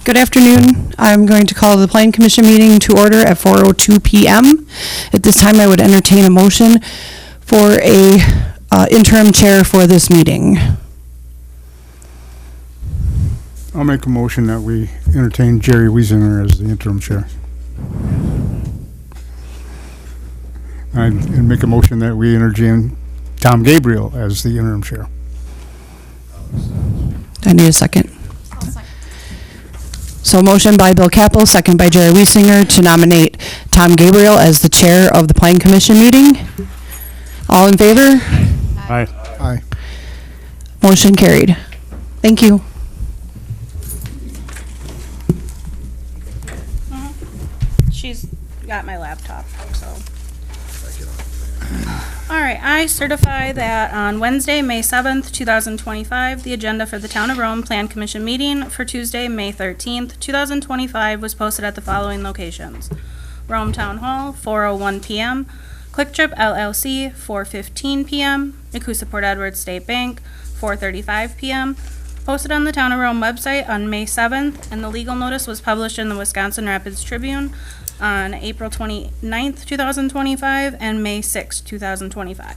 Good afternoon. I'm going to call the Plan Commission meeting to order at 4:02 p.m. At this time, I would entertain a motion for a interim chair for this meeting. I'll make a motion that we entertain Jerry Wiesinger as the interim chair. And make a motion that we entertain Tom Gabriel as the interim chair. I need a second. So motion by Bill Capel, second by Jerry Wiesinger to nominate Tom Gabriel as the chair of the Plan Commission meeting. All in favor? Aye. Aye. Motion carried. Thank you. She's got my laptop, so. All right, I certify that on Wednesday, May 7th, 2025, the agenda for the Town of Rome Plan Commission meeting for Tuesday, May 13th, 2025 was posted at the following locations. Rome Town Hall, 4:01 p.m., Quick Trip LLC, 4:15 p.m., Nakusa Port Edward State Bank, 4:35 p.m., posted on the Town of Rome website on May 7th, and the legal notice was published in the Wisconsin Rapids Tribune on April 29th, 2025, and May 6th, 2025.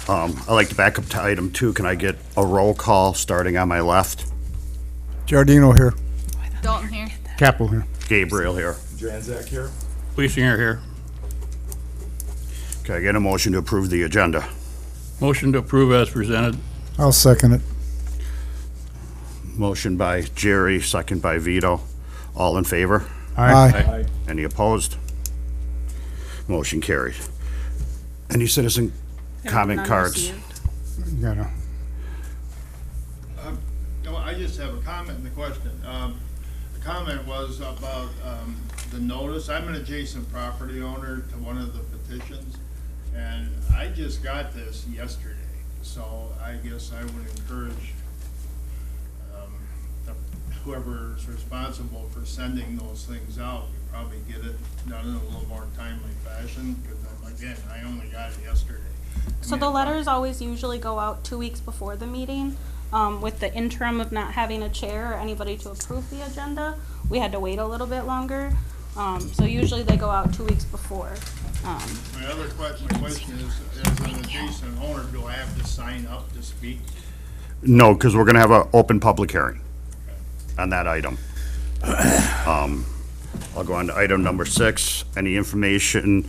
I'd like to back up to item 2. Can I get a roll call starting on my left? Giardino here. Dalton here. Capel here. Gabriel here. Janzak here. Wiesinger here. Can I get a motion to approve the agenda? Motion to approve as presented. I'll second it. Motion by Jerry, second by Vito. All in favor? Aye. Any opposed? Motion carried. Any citizen comment None cards? received. You gotta- I just have a comment and a question. The comment was about the notice. I'm an adjacent property owner to one of the petitions, and I just got this yesterday. So I guess I would encourage whoever's responsible for sending those things out, you probably get it done in a little more timely fashion, because again, I only got it yesterday. So the letters always usually go out 2 weeks before the meeting. With the interim of not having a chair or anybody to approve the agenda, we had to wait a little bit longer. So usually they go out 2 weeks before. My question is, as an adjacent owner, do I have to sign up to speak? No, because we're going to have an open public hearing on that item. I'll go on to item number 6. Any information,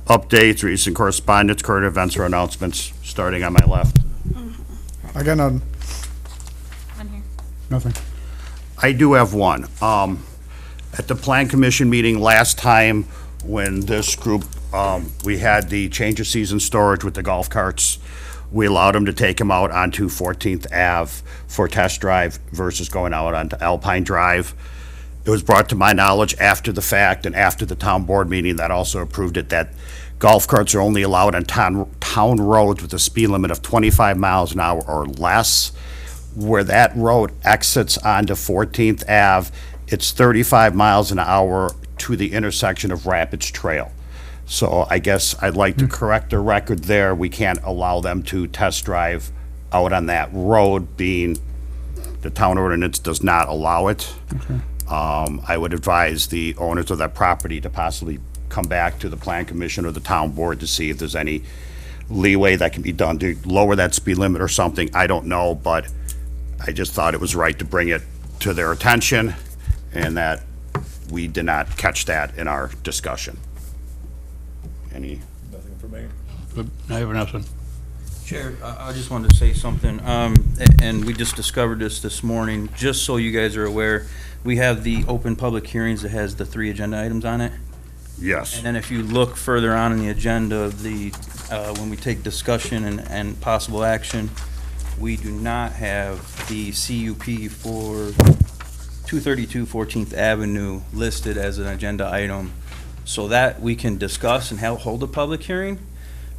updates, recent correspondence, current events, or announcements, starting on my left. I got nothing. I'm here. Nothing. I do have one. At the Plan Commission meeting last time, when this group, we had the change of season storage with the golf carts, we allowed them to take them out onto 14th Ave for test drive versus going out onto Alpine Drive. It was brought to my knowledge after the fact and after the town board meeting that also approved it, that golf carts are only allowed on town roads with a speed limit of 25 miles an hour or less. Where that road exits onto 14th Ave, it's 35 miles an hour to the intersection of Rapids Trail. So I guess I'd like to correct the record there. We can't allow them to test drive out on that road, being the town ordinance does not allow it. I would advise the owners of that property to possibly come back to the Plan Commission or the town board to see if there's any leeway that can be done to lower that speed limit or something. I don't know, but I just thought it was right to bring it to their attention, and that we did not catch that in our discussion. Any? Nothing for me. Good. I have nothing. Chair, I just wanted to say something, and we just discovered this morning, just so you guys are aware, we have the open public hearings that has the 3 agenda items on it. Yes. And then if you look further on in the agenda, when we take discussion and possible action, we do not have the CUP for 232 14th Avenue listed as an agenda item. So that we can discuss and hold a public hearing,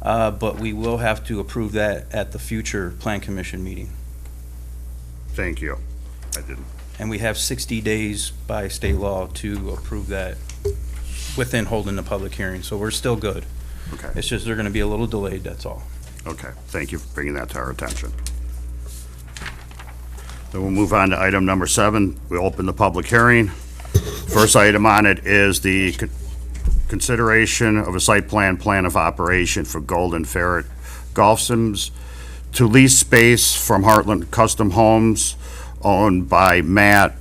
but we will have to approve that at the future Plan Commission meeting. Thank you. I didn't. And we have 60 days by state law to approve that within holding the public hearing, so we're still good. Okay. It's just they're gonna be a little delayed, that's all. Okay. Thank you for bringing that to our attention. Then we'll move on to item number 7. We open the public hearing. First item on it is the consideration of a site plan of operation for Golden Ferret Golf Sims to lease space from Heartland Custom Homes owned by Matt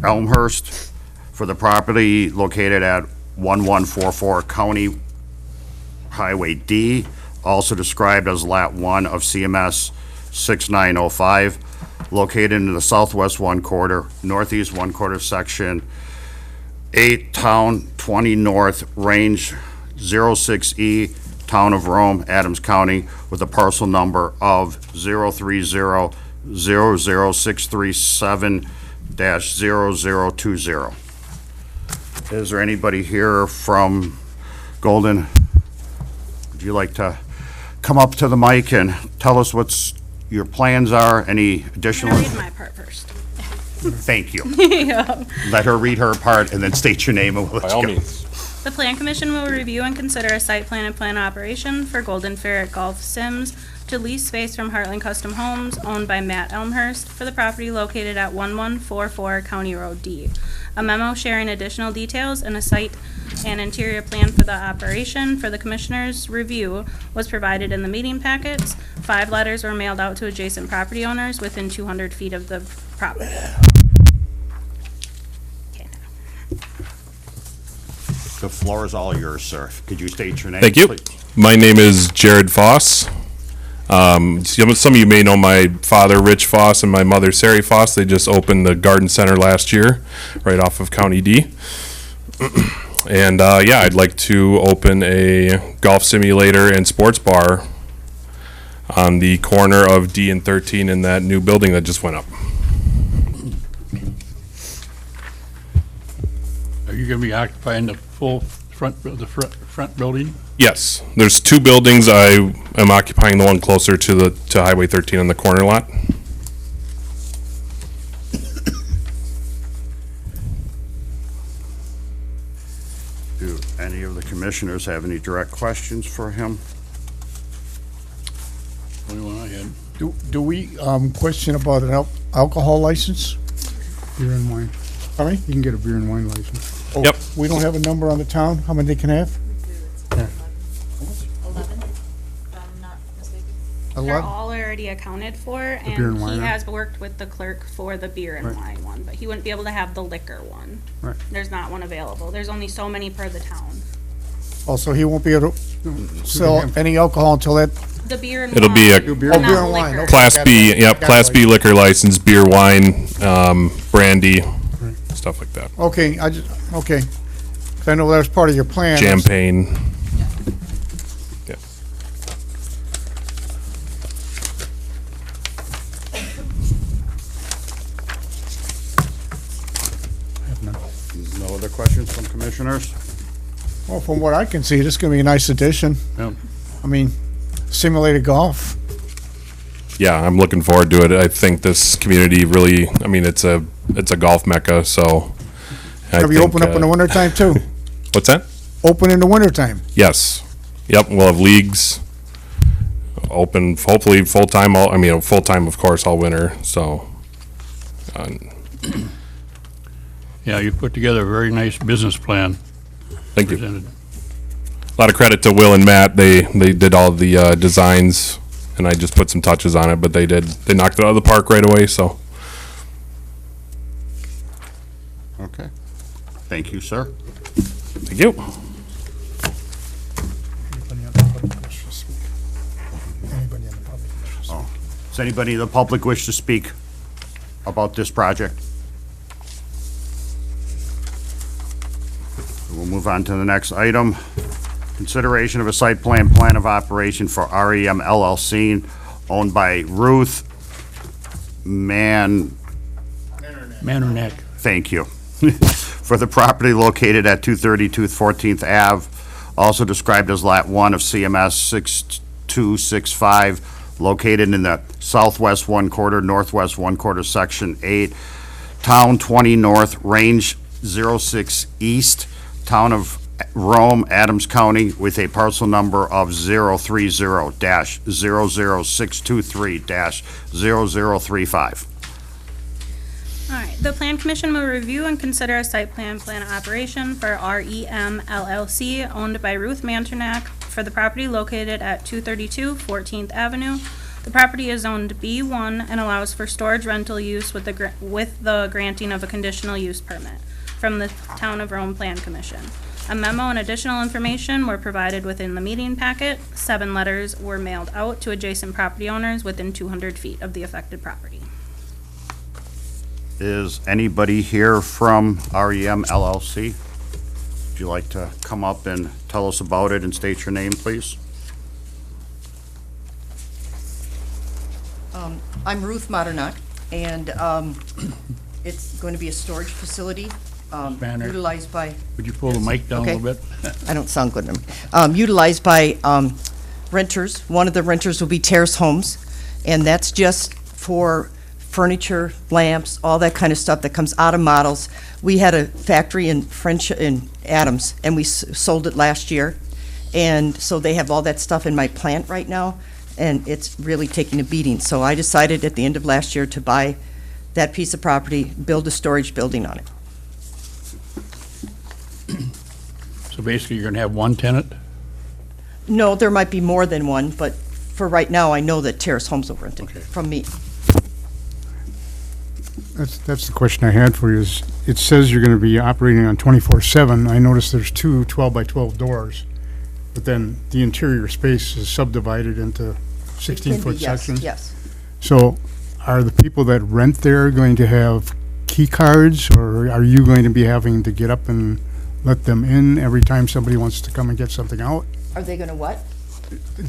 Elmhurst for the property located at 1144 County Highway D, also described as Lot 1 of CMS 6905, located in the southwest 1/4, northeast 1/4 section 8, Town 20 North, Range 06E, Town of Rome, Adams County, with a parcel number of 030-00637-0020. Is there anybody here from Golden? Would you like to come up to the mic and tell us what's your plans are, any I'm additional? gonna read my part first. Thank you. Let her read her part and then state your name and we'll let you go. The Plan Commission will review and consider a site plan and plan operation for Golden Ferret Golf Sims to lease space from Heartland Custom Homes owned by Matt Elmhurst for the property located at 1144 County Road D. A memo sharing additional details and a site and interior plan for the operation for the Commissioner's review was provided in the meeting packets. 5 letters were mailed out to adjacent property owners within 200 feet of the property. Okay, The floor is all yours, sir. Could you state your name? Thank you. please? My name is Jared Foss. Some of you may know my father, Rich Foss, and my mother, Sari Foss. They just opened the garden center last year, right off of County D. And yeah, I'd like to open a golf simulator and sports bar on the corner of D and 13 in that new building that just went up. Are you gonna be occupying the full front building? Yes, there's 2 buildings. I am occupying the one closer to Highway 13 on the corner lot. Do any of the commissioners have any direct questions for him? Only one I had. Do we question about an alcohol license? Beer and wine. Sorry? You can get a beer and wine license. Oh, Yep. We don't have a number on the town, how many they can have? 11, if I'm not mistaken. They're 11? all already accounted for, beer and and wine, he huh? has worked with the clerk for the beer and Right. wine one, but he wouldn't be able to have the liquor one. Right. There's not one available. There's only so many per the town. Also, he won't be able to sell any alcohol until that, The beer and It'll wine. be a- beer but not and wine, liquor. okay. Class B, yep, Got Class it. B liquor license, beer, wine, brandy, stuff like that. okay, okay. 'Cause I know that was part of your plan. Champagne. Yeah. No other questions from commissioners? Well, from what I can see, this is gonna be a nice addition. Yeah. I mean, simulated golf. Yeah, I'm looking forward to it. I think this community really, I mean, it's a golf mecca, so. I Gonna be think, open up in the wintertime too. What's that? Open in the wintertime. Yes. Yep, we'll have leagues open, hopefully full-time, full-time, of course, all winter, so. Yeah, you put together a very nice business plan Thank you. presented. A lot of credit to Will and Matt. They did all the designs, and I just put some touches on it, but they knocked it out of the park right away, so. Okay. Thank you, sir. Thank you. Does anybody in the public wish to speak about this project? We'll move on to the next item. Consideration of a site plan of operation for REM LLC owned by Ruth Manor Neck. Thank you. For the property located at 232 14th Ave, also described as Lot 1 of CMS 6265, located in the southwest 1/4, northwest 1/4, section 8, Town 20 North, Range 06 East, Town of Rome, Adams County, with a parcel number of 030-00623-0035. All right, the Plan Commission will review and consider a site plan operation for REM LLC owned by Ruth Manternack for the property located at 232 14th Avenue. The property is zoned B1 and allows for storage rental use with the granting of a conditional use permit from the Town of Rome Plan Commission. A memo and additional information were provided within the meeting packet. 7 letters were mailed out to adjacent property owners within 200 feet of the affected property. Is anybody here from REM LLC? Would you like to come up and tell us about it and state your name, please? I'm Ruth Modernock, and it's going to be a storage facility Banner. utilized by, Would you pull the mic down a Okay. little bit? I don't sound good, utilized by renters. One of the renters will be Terrace Homes, and that's just for furniture, lamps, all that kind of stuff that comes out of models. We had a factory in Adams, and we sold it last year, and so they have all that stuff in my plant right now, and it's really taking a beating. So I decided at the end of last year to buy that piece of property, build a storage building on it. So basically, you're gonna have one tenant? No, there might be more than one, but for right now, I know that Terrace Homes will rent it Okay. from me. That's the question I had for you is, it says you're gonna be operating on 24/7. I noticed there's 2 12-by-12 doors, but then the interior space is subdivided into It can be, 16-foot yes, sections. yes. So are the people that rent there going to have key cards, or are you going to be having to get up and let them in every time somebody wants to come and get something out? Are they gonna what?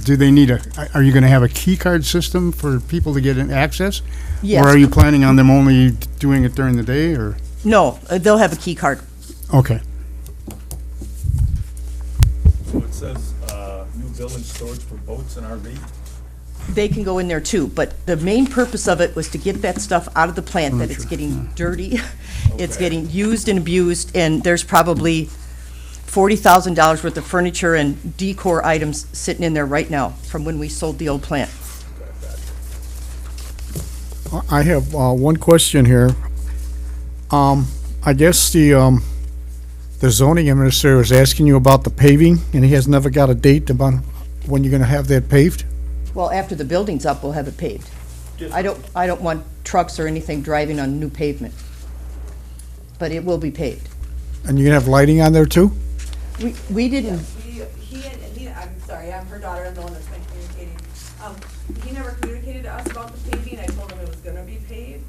Do they need are you gonna have a key card system for people to get in access? Yes. Or are you planning on them only doing it during the day, or? No, they'll have a key card. Okay. So it says, new building storage for boats and RV? They can go in there too, but the main purpose of it was to get that stuff out of the plant, that it's getting dirty, it's Okay. getting used and abused, and there's probably $40,000 worth of furniture and decor items sitting in there right now from when we sold the old plant. I have one question here. I guess the zoning administrator was asking you about the paving, and he has never got a date about when you're gonna have that paved? Well, after the building's up, we'll have it paved. I don't want trucks or anything driving on new pavement, but it will be paved. And you're gonna have lighting on there too? We didn't, I'm sorry, I'm her daughter, I'm the one that's been communicating. He never communicated to us about the paving, I told him it was gonna be paved.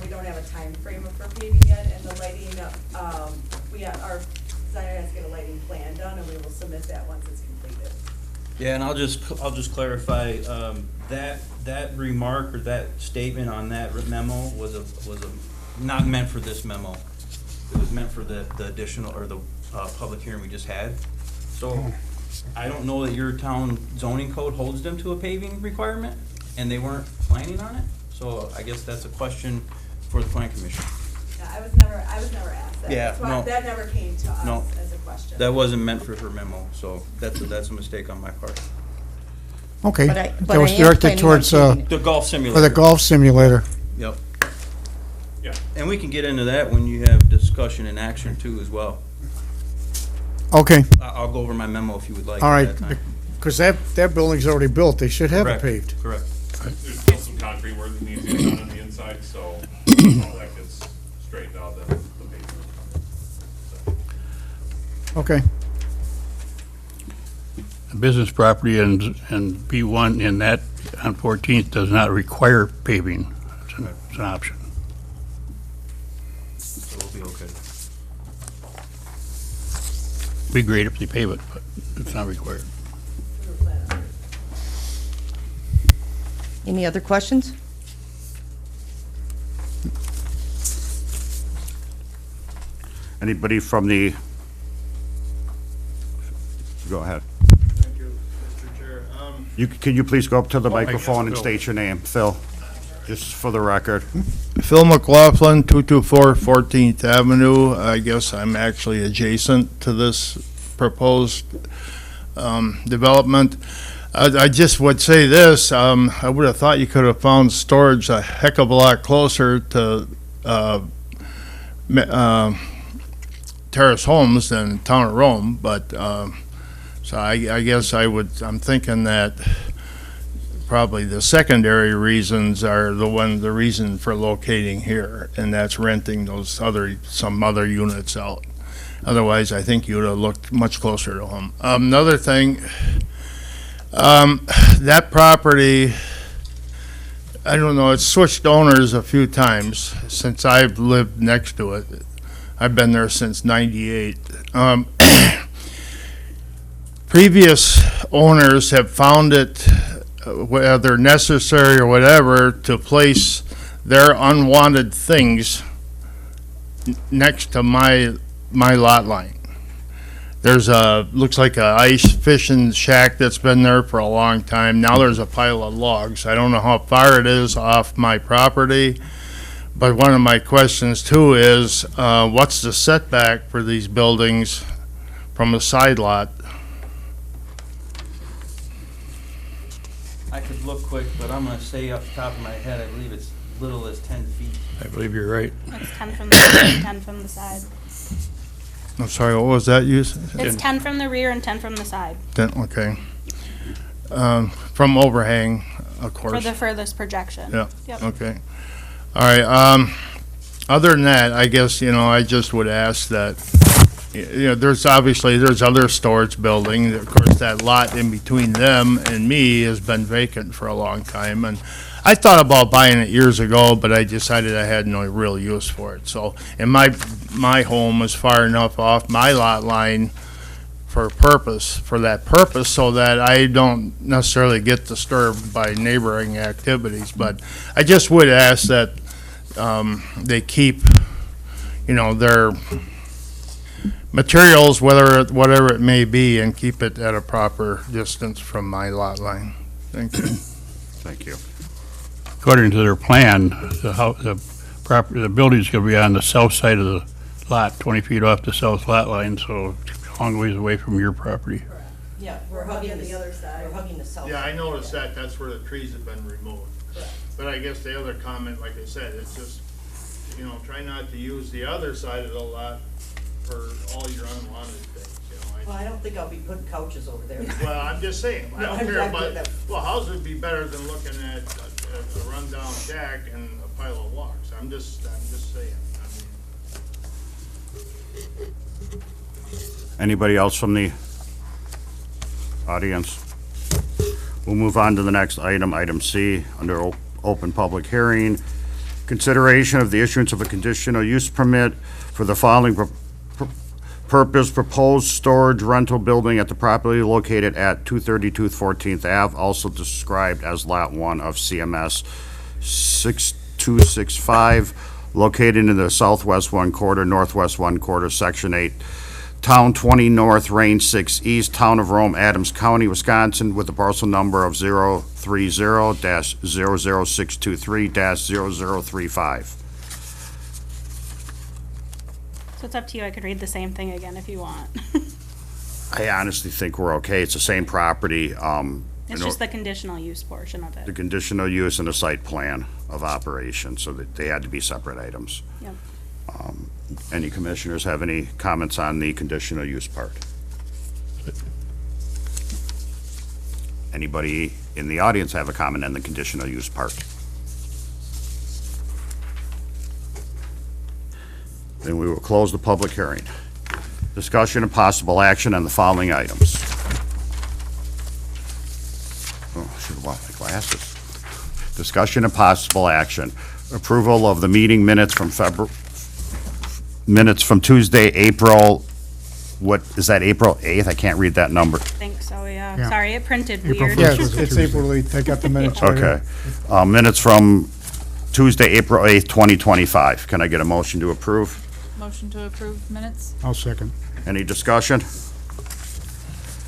We don't have a time frame for paving yet, and the lighting, our designer has to get a lighting plan done, and we will submit that once it's completed. Yeah, and I'll just clarify, that remark or that statement on that memo was not meant for this memo. It was meant for the additional, or the public hearing we just had. So I don't know that your town zoning code holds them to a paving requirement, and they weren't planning on it. So I guess that's a question for the plan commission. Yeah, I was never asked that. Yeah, That's why- no. That never came to No. us as a question. That wasn't meant for her memo, so that's a mistake on my part. Okay. But I That was am directed planning on towards, paving it. The golf simulator. for the golf simulator. Yep. Yeah. And we can get into that when you have discussion and action too as well. Okay, I'll go over my memo if you would like all at right, that time. because that building's already built, they should have it Correct, paved. Correct. There's still some concrete work that needs to be done on the inside, so all that gets straightened out, then the pavement will come in. Okay, Business property and B1 in that on 14th does not require paving. It's an option. So we'll be okay. Be great if they pave it, but it's not required. We were planning on it. Any other questions? Anybody from the, go ahead. Thank you, Mr. Chair. Can you please go up to the Oh, I microphone and guess, state your name, Phil? Just for the record. Phil McLaughlin, 224 14th Avenue. I guess I'm actually adjacent to this proposed development. I just would say this, I would have thought you could have found storage a heck of a lot closer to Terrace Homes than Town of Rome, but, so I guess I'm thinking that probably the secondary reasons are the reason for locating here, and that's renting some other units out. Otherwise, I think you would have looked much closer to home. Another thing, that property, I don't know, it's switched owners a few times since I've lived next to it. I've been there since '98. Previous owners have found it, whether necessary or whatever, to place their unwanted things next to my lot line. There's looks like a ice fishing shack that's been there for a long time. Now there's a pile of logs. I don't know how far it is off my property, but one of my questions too is, what's the setback for these buildings from a side lot? I could look quick, but I'm gonna say off the top of my head, I believe it's little as 10 feet. I believe you're right. It's 10 from the rear and 10 from the side. I'm sorry, what was that you said? It's 10 from the rear and 10 from the side Okay. From overhang, of for course. the furthest projection. Yeah, Yep. okay. All right, other than that, I guess, I just would ask that, there's other storage building. Of course, that lot in between them and me has been vacant for a long time, and I thought about buying it years ago, but I decided I had no real use for it. So, and my home is far enough off my lot line for that purpose, so that I don't necessarily get disturbed by neighboring activities. But I just would ask that they keep, their materials, whatever it may be, and keep it at a proper distance from my lot line. Thank you. Thank you. According to their plan, the building's gonna be on the south side of the lot, 20 feet off the south lot line, so a long ways away from your property. Yeah, we're hugging the other side. We're hugging the south. Yeah, I noticed that. That's where the trees have been removed. But I guess the other comment, like I said, it's just, try not to use the other side of the lot for all your unwanted things, Well, I don't think I'll be putting couches over there. Well, I'm just saying, I No, don't I'm care not about, doing that. well, how's it be better than looking at a rundown shack and a pile of logs? I'm just saying. Anybody else from the audience? We'll move on to the next item, item C, under open public hearing. Consideration of the issuance of a conditional use permit for the following purpose: proposed storage rental building at the property located at 232 14th Ave, also described as Lot 1 of CMS 6265, located in the southwest 1 quarter, northwest 1 quarter, Section 8, Town 20 North, Range 6 East, Town of Rome, Adams County, Wisconsin, with the parcel number of 030-00623-0035. So it's up to you. I could read the same thing again if you want. I honestly think we're okay. It's the same property. It's just the conditional use portion of The it. conditional use and the site plan of operation, so that they had to be separate items. Yep. Any commissioners have any comments on the conditional use part? Anybody in the audience have a comment on the conditional use part? Then we will close the public hearing. Discussion and possible action on the following items. Oh, I should have bought my glasses. Discussion and possible action. Approval of the meeting minutes from Tuesday, April, what, is that April 8th? I can't read that number. I think so, yeah. Yeah. Sorry, it printed April weird. Yeah, it's April 8th. I got the minutes right here. Okay. Minutes from Tuesday, April 8th, 2025. Can I get a motion to approve? Motion to approve minutes? I'll second. Any discussion?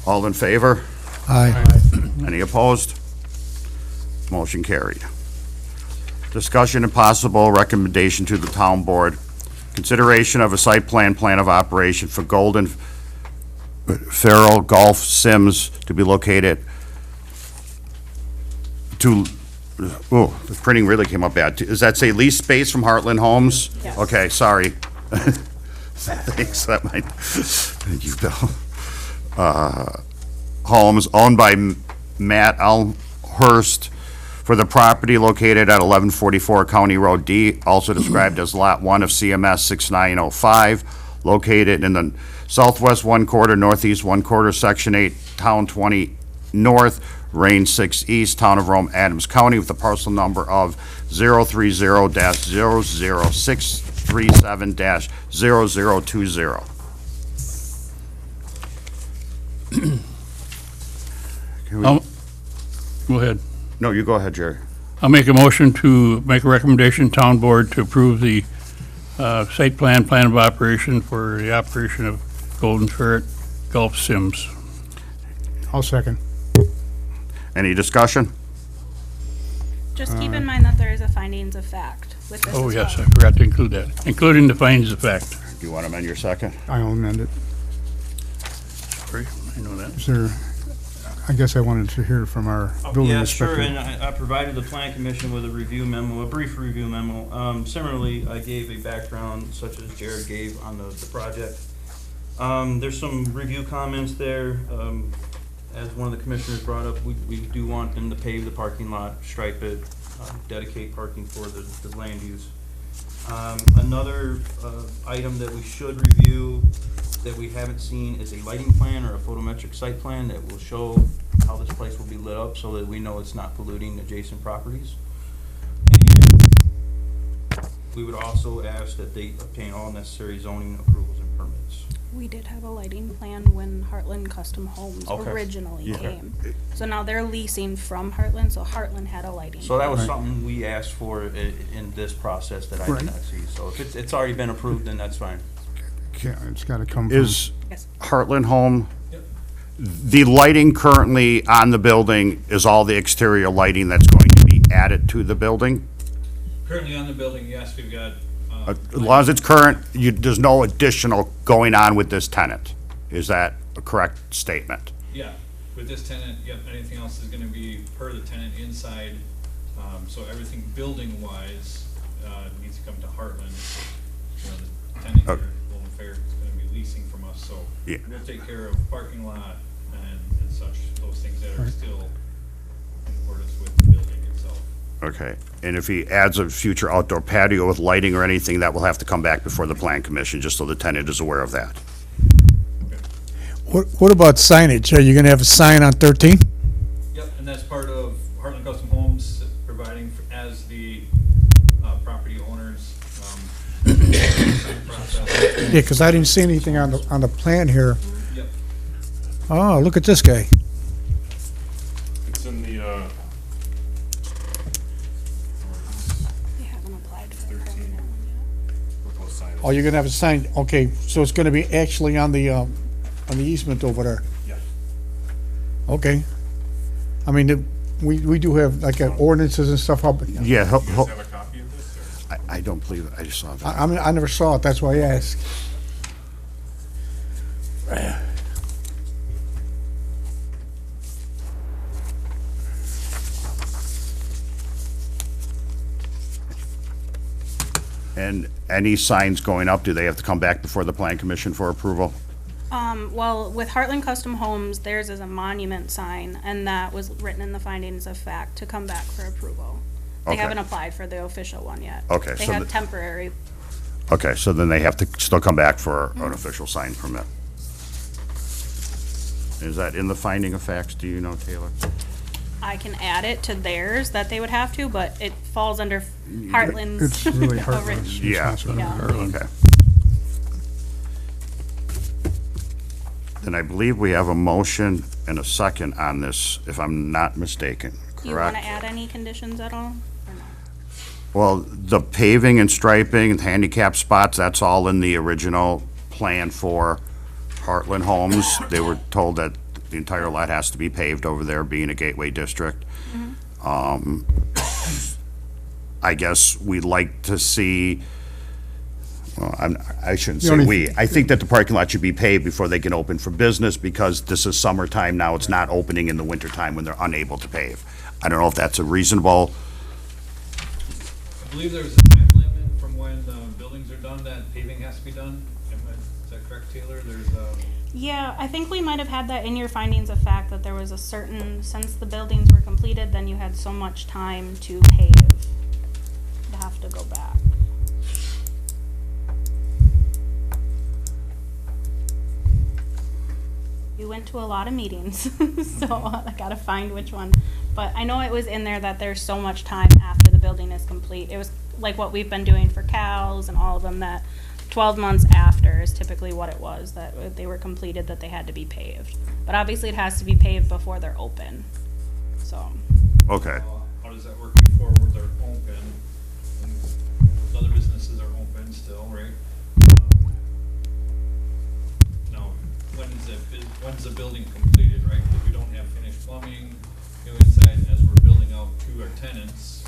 All in favor? Aye. Any opposed? Motion carried. Discussion and possible recommendation to the town board. Consideration of a site plan of operation for Golden Farrell Golf Sims to be located to, oh, the printing really came up bad. Does that say lease space from Heartland Homes? Yes. Okay, sorry. Thanks, that might, thank you, Bill. Homes owned by Matt Elmhurst for the property located at 1144 County Road D, also described as Lot 1 of CMS 6905, located in the southwest 1/4, northeast 1/4, Section 8, Town 20 North, Range 6 East, Town of Rome, Adams County, with a parcel number of 030-00637-0020. Can we- Go ahead. No, you go ahead, Jerry. I'll make a motion to make a recommendation, town board, to approve the site plan of operation for the operation of Golden Ferret Golf Sims. I'll second. Any discussion? Just keep in mind that there is a findings of fact with this Oh, as yes, I well. forgot to include that, including the findings of fact. Do you want to amend your second? I'll amend it. Sorry, I know that. Is there, I guess I wanted to hear from our building Yeah, inspector. sure, and I provided the plan commission with a review memo, a brief review memo. Similarly, I gave a background such as Jared gave on the project. There's some review comments there. As one of the commissioners brought up, we do want them to pave the parking lot, stripe it, dedicate parking for the land use. Another item that we should review that we haven't seen is a lighting plan or a photometric site plan that will show how this place will be lit up so that we know it's not polluting adjacent properties. And we would also ask that they obtain all necessary zoning approvals and permits. We did have a lighting plan when Heartland Custom Homes Okay. originally came. So now they're leasing from Heartland, so Heartland had a lighting. So that was Right. something we asked for in this process that I Right. did not see. So if it's already been approved, then that's fine. Yeah, it's gotta come from. Is Yes. Heartland Home, the lighting currently on the building is all the exterior lighting that's going to be added to the building? Currently on the building, yes, we've got, As long as it's current, there's no additional going on with this tenant. Is that a correct statement? yeah, with this tenant, yep, anything else is gonna be per the tenant inside. So everything building-wise, needs to come to Heartland. You know, the tenant here, Okay. Golden Fair, is gonna be leasing from us, so Yeah. we'll take care of parking lot and such, those things that are still in accordance with the building itself. Okay. And if he adds a future outdoor patio with lighting or anything, that will have to come back before the plan commission, just so the tenant is aware of that. What about signage? Are you gonna have a sign on 13? Yep, and that's part of Heartland Custom Homes providing as the property owners, process. Yeah, 'cause I didn't see anything on the plan here. Yep. Oh, look at this guy. It's in the, They haven't applied for a permit yet. proposed sign. Oh, you're gonna have a sign, okay, so it's gonna be actually on the easement over there. Yeah. Okay. I mean, we do have like ordinances and stuff up. Yeah, Do you guys have a copy of this, or? I don't believe, I just saw that. I mean, I never saw it, that's why I asked. And any signs going up, do they have to come back before the plan commission for approval? Well, with Heartland Custom Homes, theirs is a monument sign, and that was written in the findings of fact to come back for approval. They Okay. haven't applied for the official one yet. Okay, They so have the- temporary. Okay, so then they have to still come back for an official sign permit. Is that in the finding of facts, do you know, Taylor? I can add it to theirs that they would have to, but it falls under Heartland's. It's really orig- Heartland's Yeah. responsibility. Yeah. Okay. Then I believe we have a motion and a second on this, if I'm not mistaken, Do you want correct? to add any conditions at all? Or no? Well, the paving and striping and handicap spots, that's all in the original plan for Heartland Homes. They were told that the entire lot has to be paved over there, being a gateway district. I guess we'd like to see, Well, I shouldn't The say only- we. I think that the parking lot should be paved before they can open for business, because this is summertime now. It's not opening in the wintertime when they're unable to pave. I don't know if that's a reasonable, I believe there was a time limit from when buildings are done that paving has to be done. Is that correct, Taylor? There's a, Yeah, I think we might have had that in your findings of fact, that there was a certain, since the buildings were completed, then you had so much time to pave. You'd have to go back. We went to a lot of meetings, so I gotta find which one. But I know it was in there that there's so much time after the building is complete. It was like what we've been doing for Cal's and all of them, that 12 months after is typically what it was, that they were completed, that they had to be paved. But obviously it has to be paved before they're open, so. okay. how does that work before they're open? And other businesses are open still, right? Now, when's the building completed, right? Because we don't have finished plumbing, inside, and as we're building out to our tenants.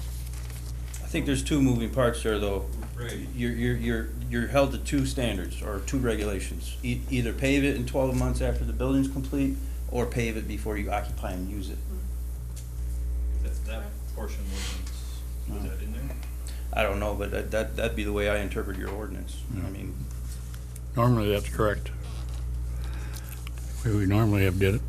I think there's two moving parts there, though. Right. You're held to two standards, or two regulations. Either pave it in 12 months after the building's complete, or pave it before you occupy and use it. That portion was that in there? I don't know, but that'd be the way I interpret your ordinance. I mean, Normally, that's correct. We normally have did it.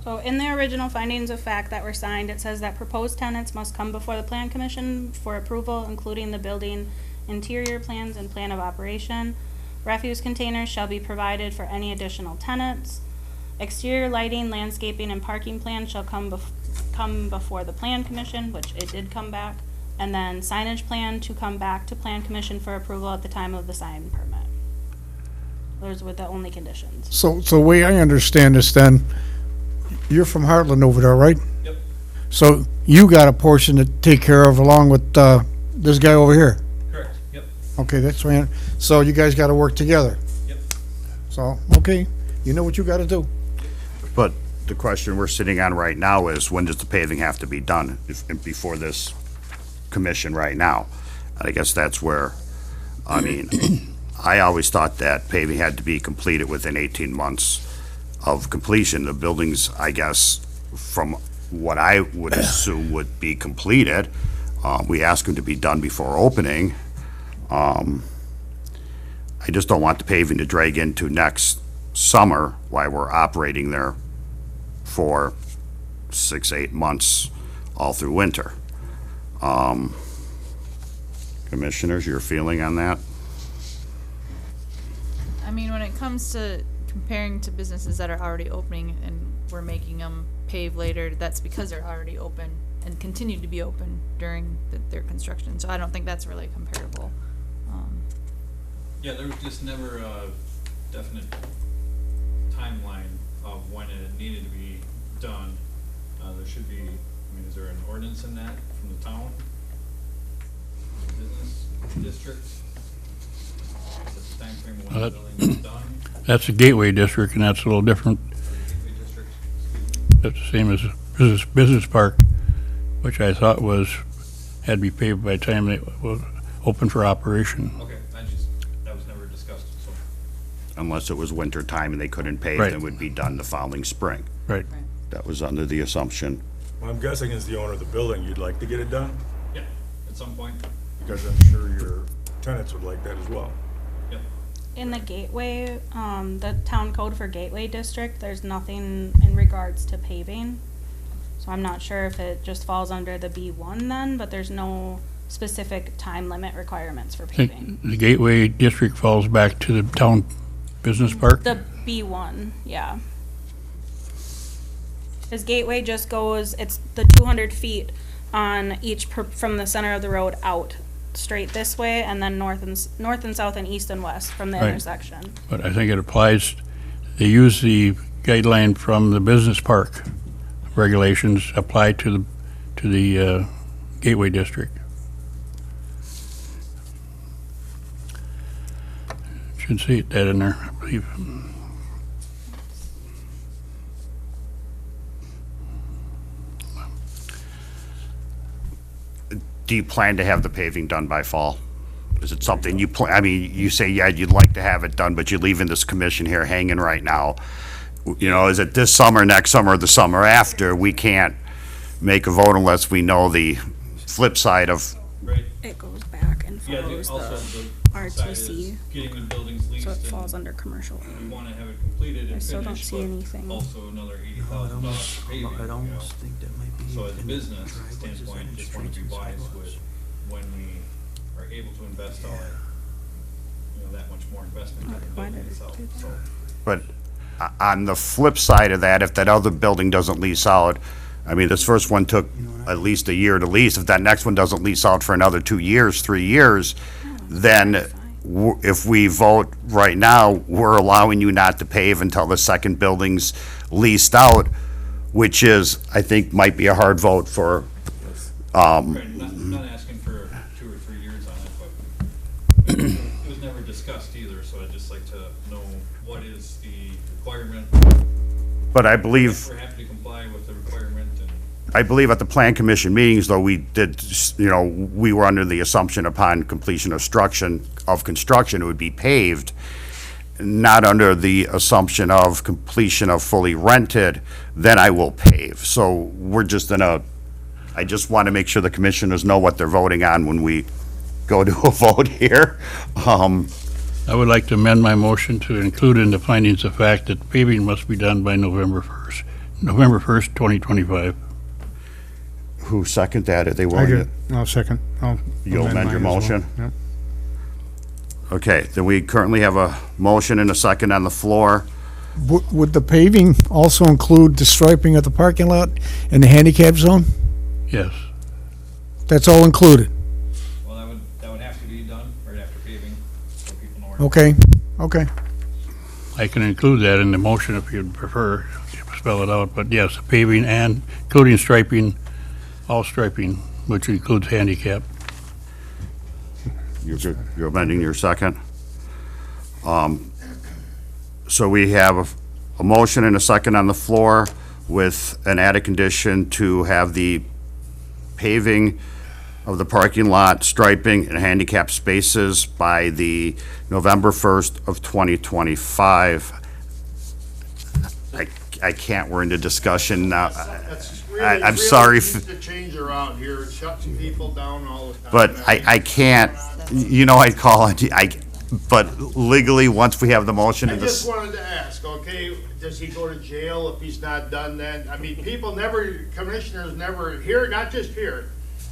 So in the original findings of fact that were signed, it says that proposed tenants must come before the plan commission for approval, including the building interior plans and plan of operation. Refuse containers shall be provided for any additional tenants. Exterior lighting, landscaping, and parking plan shall come before the plan commission, which it did come back. And then signage plan to come back to plan commission for approval at the time of the sign permit. Those were the only conditions. So the way I understand this then, you're from Heartland over there, right? Yep. So you got a portion to take care of along with this guy over here? Correct, yep, Okay, that's right. So you guys got to work together. yep. So, okay, you know what you got to do. But the question we're sitting on right now is, when does the paving have to be done before this commission right now? And I guess that's where, I mean, I always thought that paving had to be completed within 18 months of completion. The buildings, I guess, from what I would assume would be completed, we ask them to be done before opening. I just don't want the paving to drag into next summer while we're operating there for 6-8 months all through winter. Commissioners, your feeling on that? I mean, when it comes to comparing to businesses that are already opening and we're making them pave later, that's because they're already open and continue to be open during their construction. So I don't think that's really comparable. Yeah, there was just never a definite timeline of when it needed to be done. There should be, I mean, is there an ordinance in that from the town? Business district? Is the timeframe of when the building is done? That's the Gateway District, and that's a little different. Gateway district, excuse me. That's the same as business park, which I thought had to be paved by the time it was open for operation. Okay, that was never discussed, so. Unless it was winter time and they couldn't pave, Right. then it would be done the following spring. Right. That was under the assumption. Well, I'm guessing as the owner of the building, you'd like to get it done, Yeah, at some point, because I'm sure your tenants would like that as well. yep. In the Gateway, the town code for Gateway District, there's nothing in regards to paving. So I'm not sure if it just falls under the B1 then, but there's no specific time limit requirements for I paving. think the Gateway District falls back to the town business park. The B1, yeah. Because Gateway just goes, it's the 200 feet on each, from the center of the road out, straight this way, and then north and south and east and west from the Right. intersection. But I think it applies, they use the guideline from the business park regulations applied to the Gateway District. Should see that in there, I believe. do you plan to have the paving done by fall? Is it something you plan, I mean, you say, yeah, you'd like to have it done, but you're leaving this commission here hanging right now. You know, is it this summer, next summer, or the summer after? We can't make a vote unless we know the flip side of, Right. It goes back and Yeah, follows also the the side is RTC, getting the buildings leased so it and falls under commercial. we wanna have it completed I and still don't finished, see but anything. also another $80,000 for paving, you know. think that might be. So as a business standpoint, just wanna be wise with when we are able to invest all that, you know, that much more investment in the Why building did it itself, do so. but on the flip side of that, if that other building doesn't lease out, I mean, this first one took at least a year to lease. If that next one doesn't lease out for another 2 years, 3 years, then if we vote right now, we're allowing you not to pave until the second building's leased out, which is, I think, might be a hard vote for, Right, not asking for 2 or 3 years on it, but it was never discussed either, so I'd just like to know what is the requirement. but I believe, We're happy to comply with the requirement and I believe at the Plan Commission meetings, though, we did, you know, we were under the assumption upon completion of construction, it would be paved, not under the assumption of completion of fully rented, then I will pave. So we're just I just want to make sure the commissioners know what they're voting on when we go to a vote here. I would like to amend my motion to include in the findings of fact that paving must be done by November 1st, 2025. Who seconded that? Are they I willing did, to? I'll second. You'll amend your mine as well. motion? Yep. Okay, then we currently have a motion and a second on the floor. Would the paving also include the striping of the parking lot and the handicap zone? Yes. That's all included? well, that would have to be done right after paving, so people know where. Okay, okay. I can include that in the motion if you'd prefer, spell it out, but yes, paving and including striping, all striping, which includes handicap. You're amending your second? So we have a motion and a second on the floor with an added condition to have the paving of the parking lot, striping, and handicap spaces by the November 1st of 2025. I can't, we're into discussion now. That's I'm sorry Really needs to change around here, it shuts people down all the time. But I can't, you know, I'd call it, but legally, once we have the motion I and just this, wanted to ask, okay, does he go to jail if he's not done then? I mean, people never, commissioners never, here, not just here,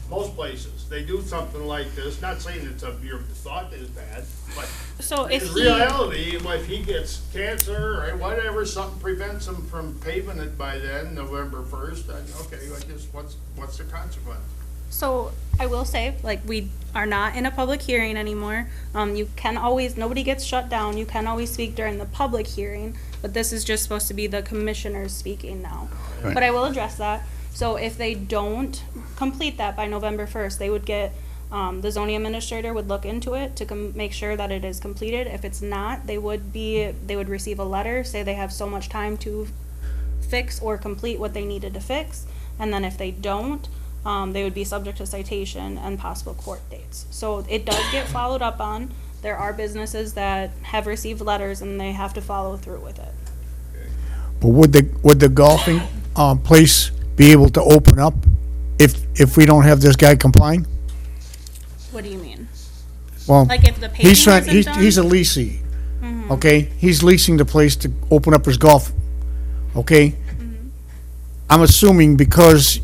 most places, they do something like this, not saying it's your thought is bad, but So if in he, reality, if he gets cancer or whatever, something prevents him from paving it by then, November 1st, then, okay, I guess, what's the consequence? so I will say, like, we are not in a public hearing anymore. You can always, nobody gets shut down. You can always speak during the public hearing, but this is just supposed to be the commissioners speaking now. Right. But I will address that. So if they don't complete that by November 1st, they would get, the zoning administrator would look into it to make sure that it is completed. If it's not, they would receive a letter, say they have so much time to fix or complete what they needed to fix. And then if they don't, they would be subject to citation and possible court dates. So it does get followed up on. There are businesses that have received letters and they have to follow through with it. But would the golfing place be able to open up if we don't have this guy complying? What do you mean? Well, Like if the paving he's trying, wasn't done? he's a leasee, okay? He's leasing the place to open up his golf, okay? I'm assuming because,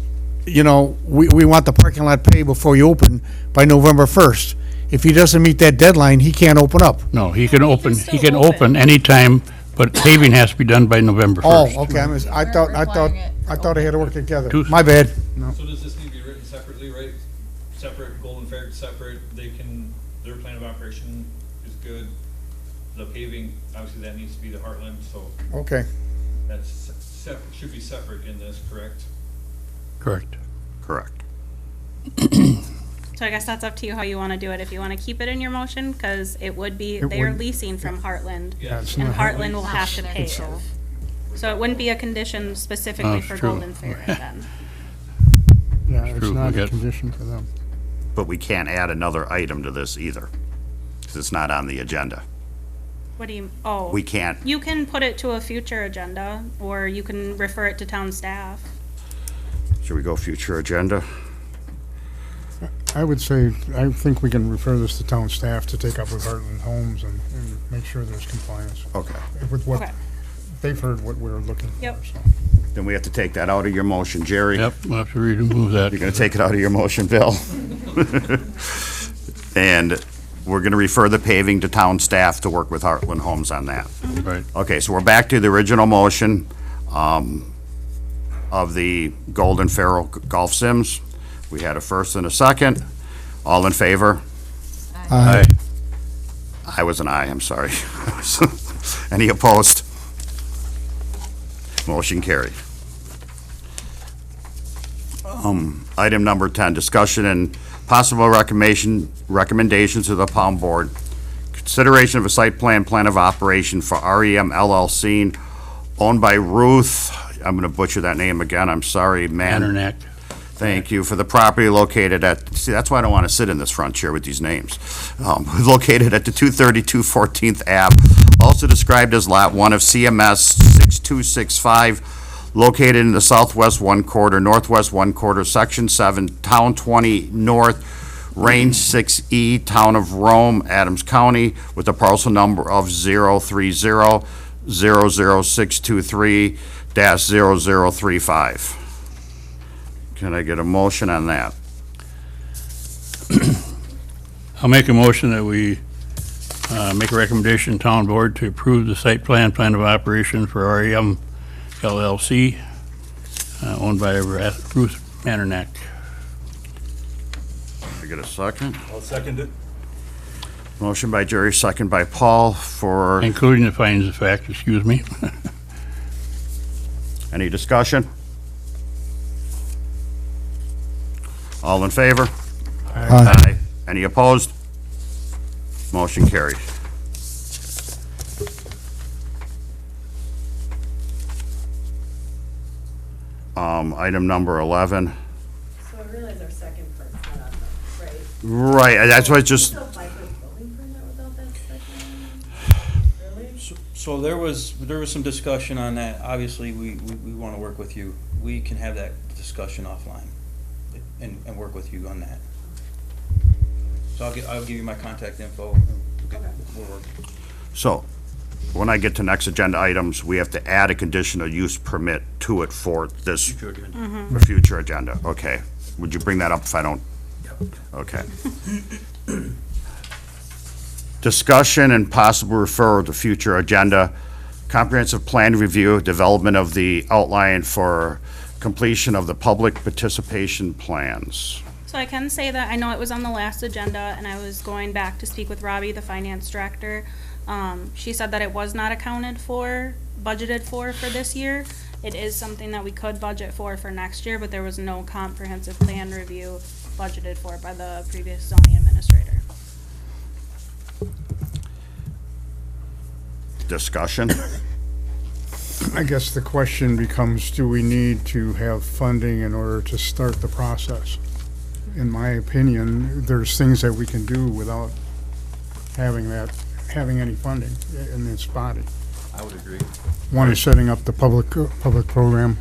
you know, we want the parking lot paid before you open by November 1st. If he doesn't meet that deadline, he can't open up. No, he can open still open. anytime, but paving has to be done by November 1st. Oh, okay, I thought I had to work together. Two- My bad. No. So does this need to be written separately, right? Separate, Golden Fair separate, their plan of operation is good. The paving, obviously that needs to be the Heartland, so Okay. that's separate, should be separate in this, correct? Correct. correct. So I guess that's up to you how you want to do it. If you want to keep it in your motion, because it would be, It they are would- leasing from Heartland. Yeah, it's And not- Heartland will have to pay. So it wouldn't be a condition specifically Oh, for it's true. Golden Fair then. Yeah, it's true, not we a got- condition for them. but we can't add another item to this either, because it's not on the agenda. What do you, oh. We can't, You can put it to a future agenda, or you can refer it to town staff. should we go future agenda? I would say, I think we can refer this to town staff to take up with Heartland Homes and make sure there's compliance Okay. with what, Okay. they've heard what we're looking for. Yep. so. Then we have to take that out of your motion, Jerry. Yep, we'll have to remove that. You're gonna take it out of your motion, Bill. And we're gonna refer the paving to town staff to work with Heartland Homes on that. Right. Okay, so we're back to the original motion of the Golden Farrell Golf Sims. We had a first and a second. All in favor? Aye. I was an aye, I'm sorry. Any opposed? Motion carried. Item number 10, discussion and possible recommendations to the Pound Board. Consideration of a site plan of operation for REM LLC owned by Ruth, I'm gonna butcher that name again, I'm sorry, Mandernack. Thank you, for the property located at, see, that's why I don't want to sit in this front chair with these names. Located at the 232 14th Ave, also described as Lot 1 of CMS 6265, located in the southwest one quarter, northwest one quarter, Section 7, Town 20 North, Range 6E, Town of Rome, Adams County, with a parcel number of 030-00623-0035. Can I get a motion on that? I'll make a motion that we make a recommendation to town board to approve the site plan of operation for REM LLC, owned by Ruth Mandernack. Can I get a second? I'll second it. Motion by Jerry, second by Paul for, Including the findings of fact, excuse me. any discussion? All in favor? Aye. Any opposed? Motion carried. Item number 11. So I realize our second part's not on the, right? Right, that's what just, Still apply for a building permit without that second? Really? So there was some discussion on that. Obviously, we want to work with you. We can have that discussion offline and work with you on that. So I'll give you my contact info. We'll work. so, when I get to next agenda items, we have to add a conditional use permit to it for this, Future agenda. for future agenda, okay. Would you bring that up if I don't? Okay. Discussion and possible referral to future agenda, comprehensive plan review, development of the outline for completion of the public participation plans. So I can say that I know it was on the last agenda, and I was going back to speak with Robbie, the finance director. She said that it was not accounted for, budgeted for this year. It is something that we could budget for next year, but there was no comprehensive plan review budgeted for by the previous zoning administrator. Discussion? I guess the question becomes, do we need to have funding in order to start the process? In my opinion, there's things that we can do without having any funding in this body. I would agree. One is setting up the public program.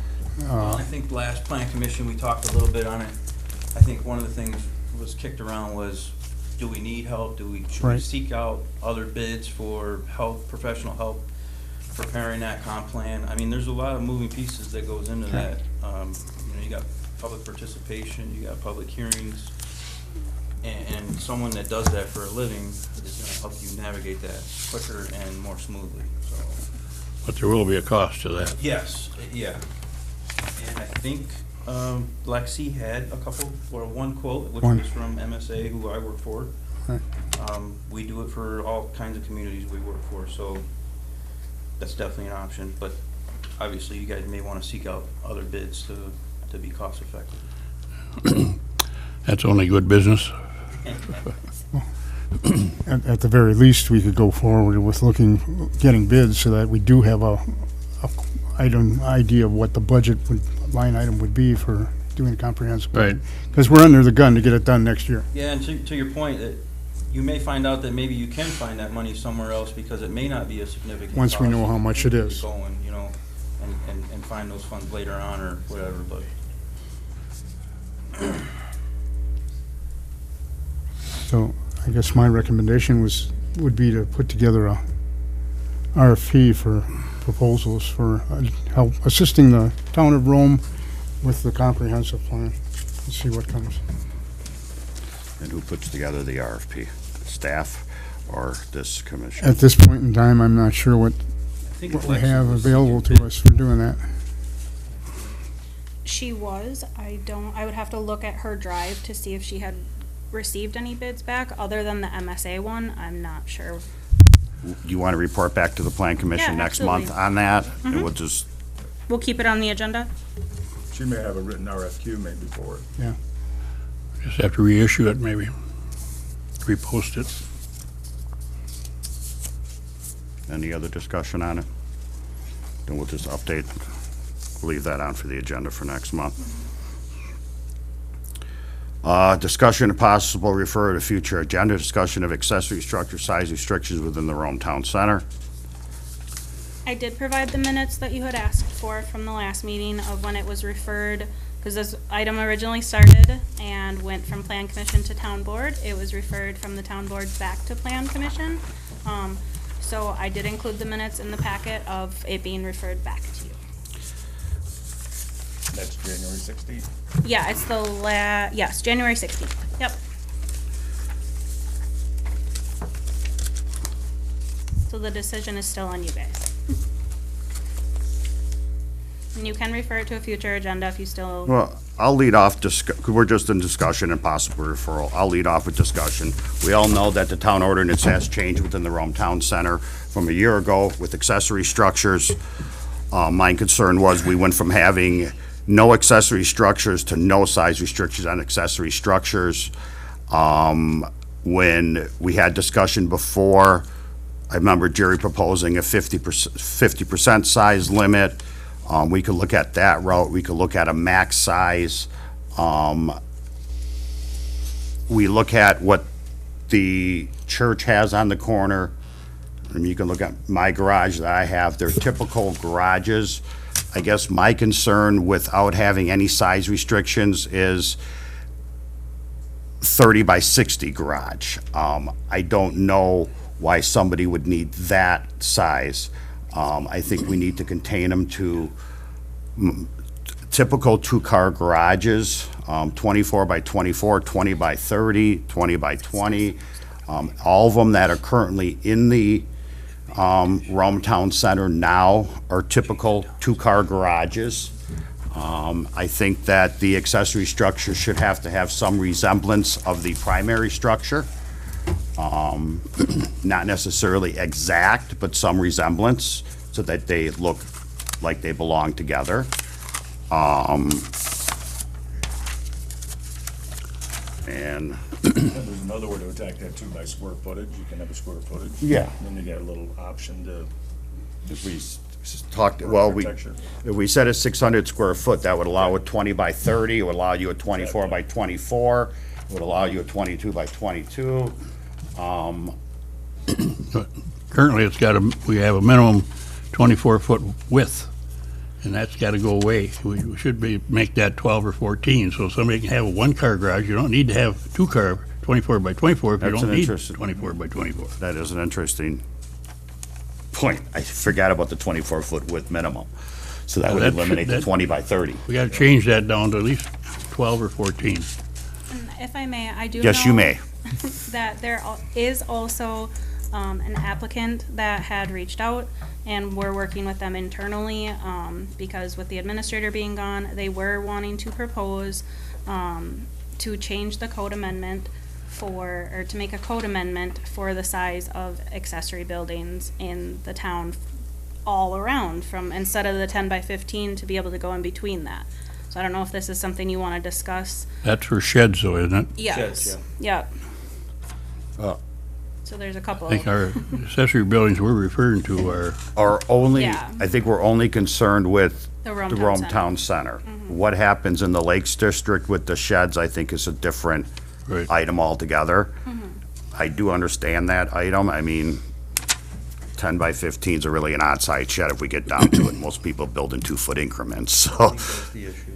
I think last plan commission, we talked a little bit on it. I think one of the things was kicked around was, do we need help? Should we Right. seek out other bids for help, professional help, preparing that comp plan? I mean, there's a lot of moving pieces that goes into that. You got public participation, you got public hearings, and someone that does that for a living is gonna help you navigate that quicker and more smoothly, so. But there will be a cost to that. Yes, yeah. And I think Lexi had a couple, or one quote, which One. was from MSA, who I work for. Right. We do it for all kinds of communities we work for, so that's definitely an option. But obviously, you guys may want to seek out other bids to be cost effective. That's only good business. At the very least, we could go forward with getting bids so that we do have a idea of what the budget line item would be for doing a comprehensive. Right. Because we're under the gun to get it done next year. Yeah, and to your point, that you may find out that maybe you can find that money somewhere else because it may not be a significant Once we cost know how much it to is. go and, you know, and find those funds later on or whatever, but. So I guess my recommendation would be to put together a RFP for proposals for help assisting the town of Rome with the comprehensive plan. Let's see what comes. And who puts together the RFP? Staff or this commission? At this point in time, I'm not sure what think we Alexa have was available to us for doing that. She was, I would have to look at her drive to see if she had received any bids back, other than the MSA one, I'm not sure. You want to report back to the plan commission Yeah, next month absolutely. on that? And we'll just, We'll keep it on the agenda? She may have a written RFQ maybe for it. Just have to reissue it, maybe. Repost it. any other discussion on it? Then we'll just update, leave that on for the agenda for next month. Discussion of possible refer to future agenda, discussion of accessory structure size restrictions within the Rome Town Center. I did provide the minutes that you had asked for from the last meeting of when it was referred, because this item originally started and went from Plan Commission to Town Board. It was referred from the Town Board back to Plan Commission. So I did include the minutes in the packet of it being referred back to you. That's January 16th. Yeah, it's the yes, January 16th. Yep. So the decision is still on you guys. And you can refer it to a future agenda if you still. Well, I'll lead off, we're just in discussion and possible referral. I'll lead off with discussion. We all know that the town ordinance has changed within the Rome Town Center from a year ago with accessory structures. My concern was we went from having no accessory structures to no size restrictions on accessory structures. When we had discussion before, I remember Jerry proposing a 50% size limit. We could look at that route. We could look at a max size. We look at what the church has on the corner. And you can look at my garage that I have. They're typical garages. I guess my concern without having any size restrictions is 30 by 60 garage. I don't know why somebody would need that size. I think we need to contain them to typical two-car garages, 24 by 24, 20 by 30, 20 by 20. All of them that are currently in the Rome Town Center now are typical two-car garages. I think that the accessory structure should have to have some resemblance of the primary structure. Not necessarily exact, but some resemblance so that they look like they belong together. And There's another way to attack that too, by square footage. You can have a square footage. Yeah. And then you get a little option to. if we talked, well, Architecture. if we said a 600 square foot, that would allow a 20 by 30, it would allow you a 24 by 24, it would allow you a 22 by 22. Currently, we have a minimum 24-foot width, and that's got to go away. We should make that 12 or 14, so somebody can have a one-car garage. You don't need to have two-car 24 by 24 if you That's don't an need interesting- 24 by 24. That is an interesting point. I forgot about the 24-foot width minimum. So that would That should- eliminate the that- 20 by 30. We got to change that down to at least 12 or 14. And if I may, I do Yes, you know may. that there is also an applicant that had reached out, and we're working with them internally, because with the administrator being gone, they were wanting to propose to change the code amendment or to make a code amendment for the size of accessory buildings in the town all around, from, instead of the 10 by 15, to be able to go in between that. So I don't know if this is something you want to discuss. That's for sheds, though, isn't it? Yes. Sheds, Yep. Uh, So there's a couple. I think our accessory buildings we're referring to are, Are only, Yeah. I think we're only concerned with The Rome the Town Rome Center. Town Center. What happens in the Lakes District with the sheds, I think is a different Right. item altogether. I do understand that item. I mean, 10 by 15s are really an odd-side shed if we get down to it. Most people build in 2-foot increments, so. That's the issue.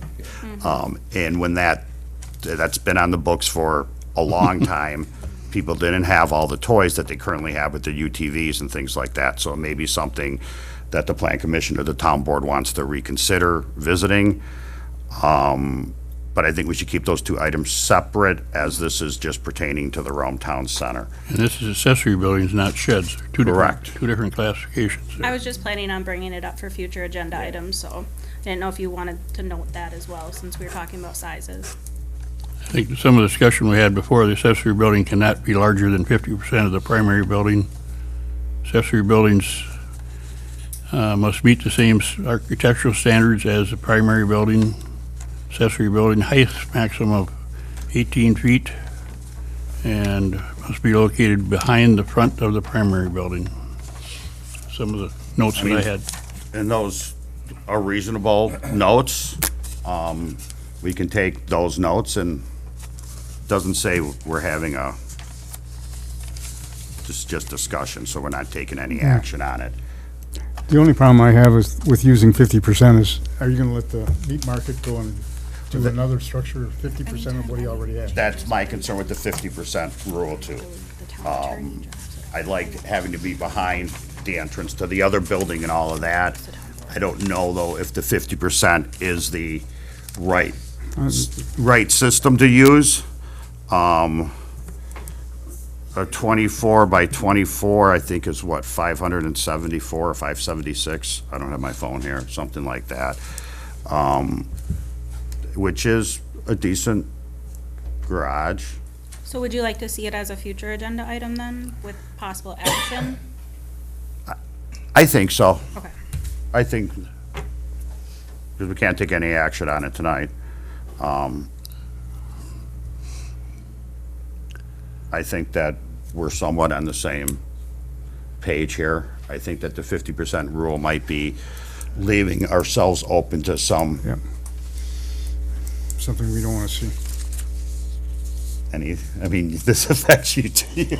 Yeah. And when that's been on the books for a long time, people didn't have all the toys that they currently have with their UTVs and things like that. So it may be something that the Plan Commission or the Town Board wants to reconsider visiting. But I think we should keep those two items separate, as this is just pertaining to the Rome Town Center. And this is accessory buildings, not sheds. They're two different- Correct. Two different classifications. I was just planning on bringing it up for future agenda items, so I didn't know if you wanted to note that as well, since we were talking about sizes. I think some of the discussion we had before, the accessory building cannot be larger than 50% of the primary building. Accessory buildings must meet the same architectural standards as the primary building. Accessory building height maximum of 18 feet and must be located behind the front of the primary building. Some of the notes that I had. And those are reasonable notes. We can take those notes, and doesn't say we're having just discussion, so we're not taking any action on it. The only problem I have is with using 50% is, are you gonna let the meat market go and do another structure of 50% of what he already has? That's my concern with the 50% rule too. I like having to be behind the entrance to the other building and all of that. I don't know, though, if the 50% is the right system to use. A 24 by 24, I think, is what, 574 or 576? I don't have my phone here, something like that. Which is a decent garage. So would you like to see it as a future agenda item then, with possible action? I think so. Okay. I think, because we can't take any action on it tonight. I think that we're somewhat on the same page here. I think that the 50% rule might be leaving ourselves open to some, Yep. Something we don't wanna see. I mean, this affects you too.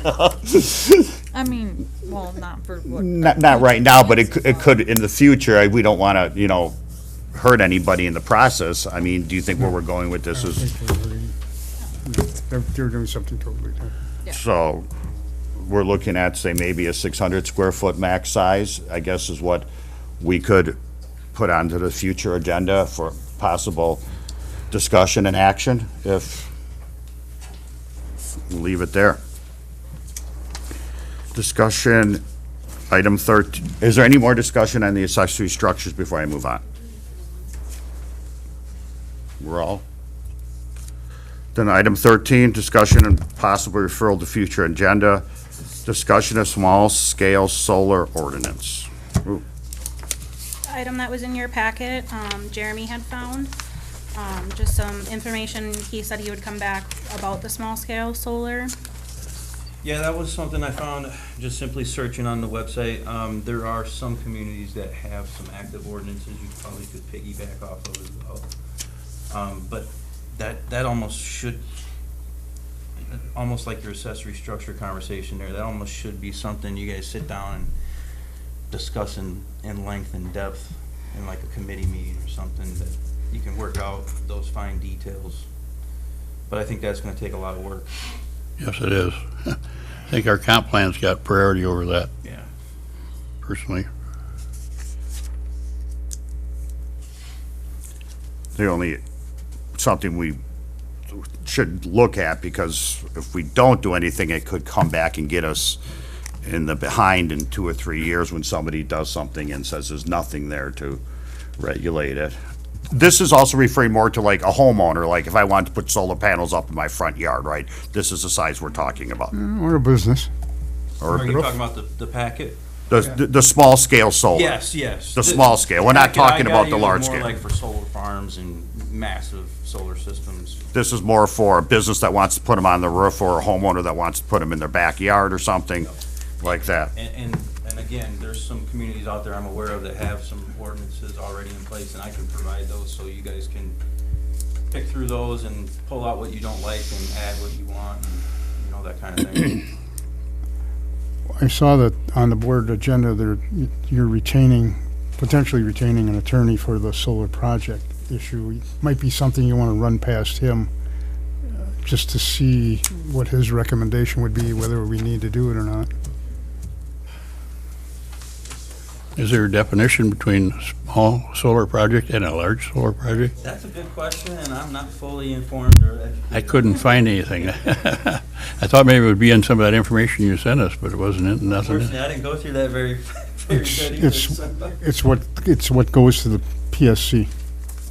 I mean, well, not for what. Not right now, but it could in the future. We don't want to, hurt anybody in the process. I mean, do you think where we're going with this is? They're doing something totally different. So we're looking at, say, maybe a 600 square foot max size, I guess, is what we could put onto the future agenda for possible discussion and action, if, leave it there. Discussion, item 13. Is there any more discussion on the accessory structures before I move on? We're all? Then item 13, discussion and possible referral to future agenda. Discussion of small-scale solar ordinance. Ooh. Item that was in your packet, Jeremy had found, just some information. He said he would come back about the small-scale solar. Yeah, that was something I found just simply searching on the website. There are some communities that have some active ordinances you probably could piggyback off of as well. But that almost should, almost like your accessory structure conversation there, that almost should be something you guys sit down and discuss in length and depth in like a committee meeting or something, that you can work out those fine details. But I think that's gonna take a lot of work. Yes, it is. I think our comp plan's got priority over that, Yeah. personally. The only, something we should look at, because if we don't do anything, it could come back and get us in the behind in 2 or 3 years when somebody does something and says there's nothing there to regulate it. This is also referring more to like a homeowner, like if I wanted to put solar panels up in my front yard, right? This is the size we're talking about. Or a business. Are you talking about the packet? The small scale solar. Yes. The small scale. We're not packet I talking gotta about the use large more scale. like for solar farms and massive solar systems. This is more for a business that wants to put them on the roof, or a homeowner that wants to put them in their backyard or something like that. And again, there's some communities out there I'm aware of that have some ordinances already in place, and I can provide those so you guys can pick through those and pull out what you don't like and add what you want, and, you know, that kind of thing. I saw that on the board agenda, you're potentially retaining an attorney for the solar project issue. Might be something you want to run past him, just to see what his recommendation would be, whether we need to do it or not. Is there a definition between a small solar project and a large solar project? That's a good question, and I'm not fully informed or educated. I couldn't find anything. I thought maybe it would be in some of that information you sent us, but it wasn't in, nothing. Unfortunately, I didn't go through that very good either. It's what goes to the PSC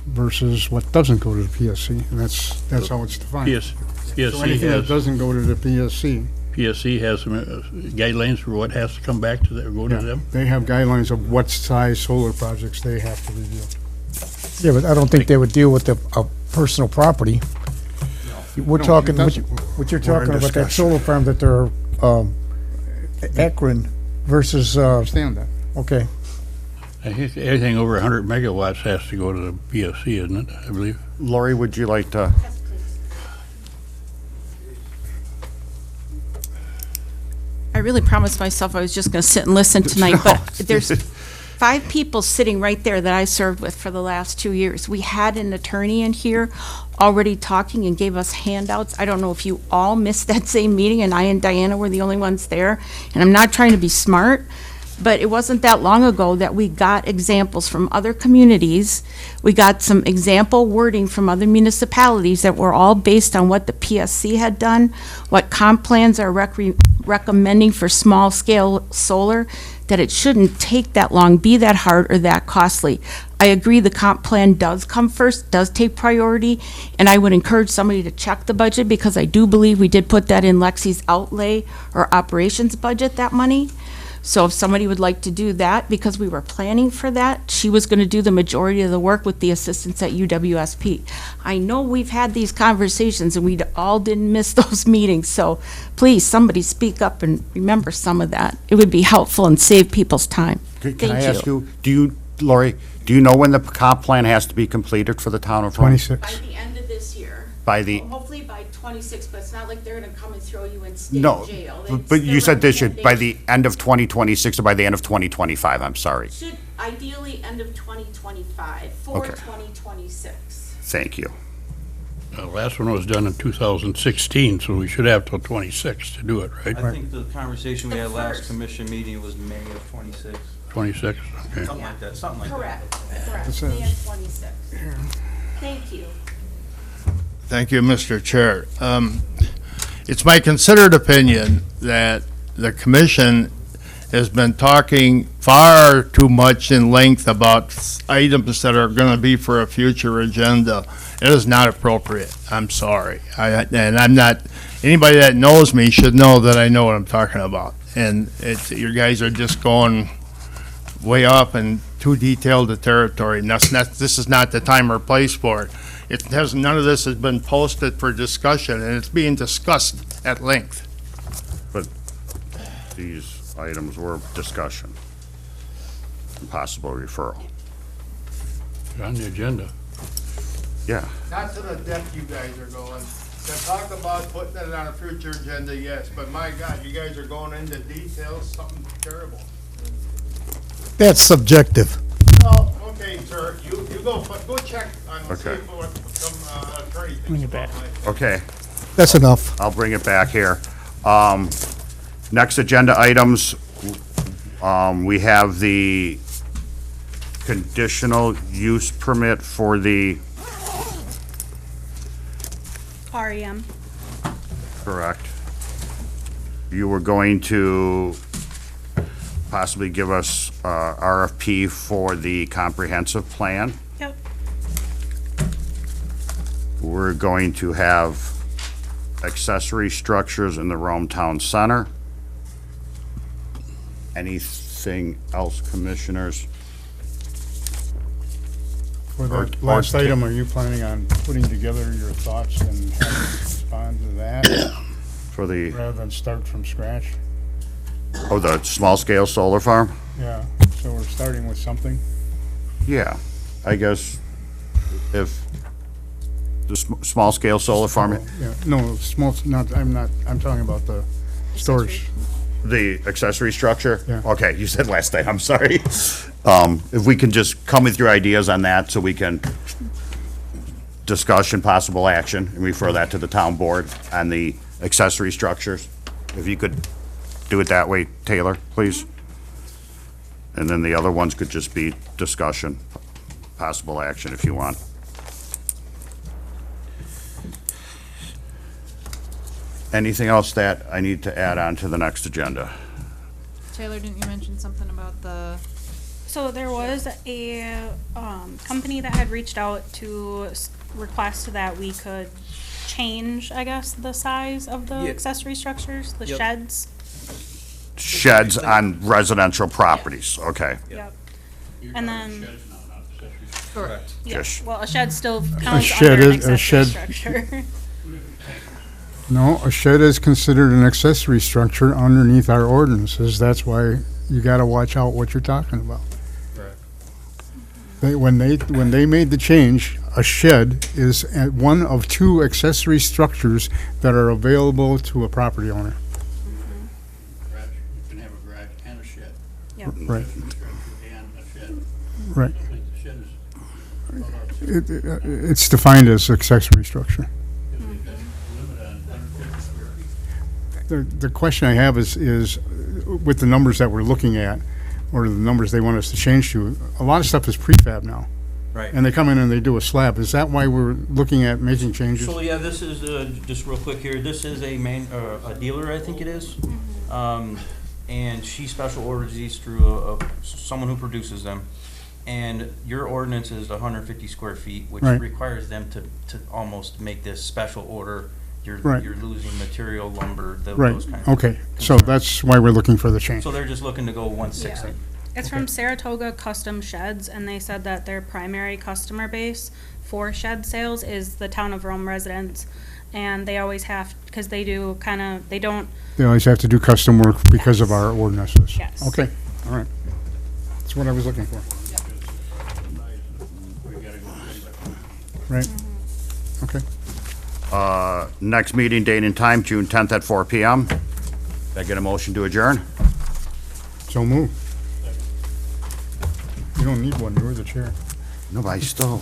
versus what doesn't go to the PSC, and that's how it's defined. So anything that doesn't go to the PSC has some guidelines for what has to come back to them, go to them. They have guidelines of what size solar projects they have to review. Yeah, but I don't think they would deal with a personal property. We're No, talking, it doesn't. what you're We're in talking about, that discussion. solar farm that they're, Akron versus, Understand that. okay. I think anything over 100 megawatts has to go to the PSC, isn't it, I believe? Lori, would you like to? I really promised myself I was just going to sit and listen tonight, but there's 5 people sitting right there that I served with for the last 2 years. We had an attorney in here already talking and gave us handouts. I don't know if you all missed that same meeting, and I and Diana were the only ones there. And I'm not trying to be smart, but it wasn't that long ago that we got examples from other communities. We got some example wording from other municipalities that were all based on what the PSC had done, what comp plans are recommending for small-scale solar, that it shouldn't take that long, be that hard, or that costly. I agree the comp plan does come first, does take priority, and I would encourage somebody to check the budget, because I do believe we did put that in Lexi's outlay or operations budget, that money. So if somebody would like to do that, because we were planning for that, she was going to do the majority of the work with the assistants at UWSP. I know we've had these conversations and we all didn't miss those meetings, so please, somebody speak up and remember some of that. It would be helpful and save people's time. Can I ask you, Lori, do you know when the comp plan has to be completed for the town of Rome? 26. By the end of this year. By the, Hopefully by 26, but it's not like they're going to come and throw you in state no, jail. but you said this year, by the end of 2026 or by the end of 2025, I'm sorry. Should ideally end of 2025 for Okay. 2026. Thank you. The last one was done in 2016, so we should have till 26 to do it, right? I think the conversation we The had last first. commission meeting was May of 26, 26, okay. something like that, something like that. Correct, May of 26. Thank you. Thank you, Mr. Chair. It's my considered opinion that the commission has been talking far too much in length about items that are going to be for a future agenda. It is not appropriate. I'm sorry. And I'm not, anybody that knows me should know that I know what I'm talking about. And you guys are just going way off and too detailed a territory. And this is not the time or place for it. None of this has been posted for discussion, and it's being discussed at length. But these items were discussion and possible referral. On the agenda. Yeah. Not to the depth you guys are going. To talk about putting it on a future agenda, yes, but my God, you guys are going into details, something terrible. That's subjective. Oh, okay, sir, you go check on, see Okay. what some attorney thinks about my. Okay. That's enough. I'll bring it back here. Next agenda items, we have the conditional use permit for the, REM. correct. You were going to possibly give us RFP for the comprehensive plan. Yep. We're going to have accessory structures in the Rome Town Center. Anything else, commissioners? For Or- that or last ta- item, are you planning on putting together your thoughts and having us respond to that For the, rather than start from scratch? Oh, the small-scale solar farm? Yeah, so we're starting with something. Yeah, I guess if the small-scale solar farm, Yeah, no, small, I'm talking about the storage. the accessory structure? Yeah. Okay, you said last night, I'm sorry. If we can just come with your ideas on that, so we can discussion, possible action, and refer that to the town board on the accessory structures. If you could do it that way, Taylor, please. And then the other ones could just be discussion, possible action if you want. Anything else that I need to add on to the next agenda? Taylor, didn't you mention something about the, So there was a company that had reached out to request that we could change, I guess, the size of the accessory structures, the Yep. sheds. Sheds on residential properties, okay. Yep. And then, correct. yeah, Just- well, a shed still counts shed under an is- a accessory shed- structure. No, a shed is considered an accessory structure underneath our ordinances. That's why you gotta watch out what you're talking about. When they made the change, a shed is one of two accessory structures that are available to a property owner. Garage, you can have a garage and a shed. Yep. Right, And a shed. right. I think the shed is It's defined as accessory structure. limit on 150 square feet. The question I have is with the numbers that we're looking at, or the numbers they want us to change to, a lot of stuff is prefab now. Right. And they come in and they do a slab. Is that why we're looking at making changes? So, yeah, this is, just real quick here, this is a a dealer, I think it is. And she special orders these through someone who produces them. And your ordinance is 150 square feet, which Right. requires them to almost make this special order. Right. You're losing material, lumber, Right, those kinds of. okay. So that's why we're looking for the change. So they're just looking to go 160. Yeah. It's from Saratoga Custom Sheds, and they said that their primary customer base for shed sales is the town of Rome residents. And they always have, because they do they don't, They always have to do custom work because of our ordinances. Yes. Okay, all right. That's what I was looking for. Right, okay. Next meeting date and time, June 10th at 4 PM. Can I get a motion to adjourn? So move. You don't need one, you're the chair. No, but I still.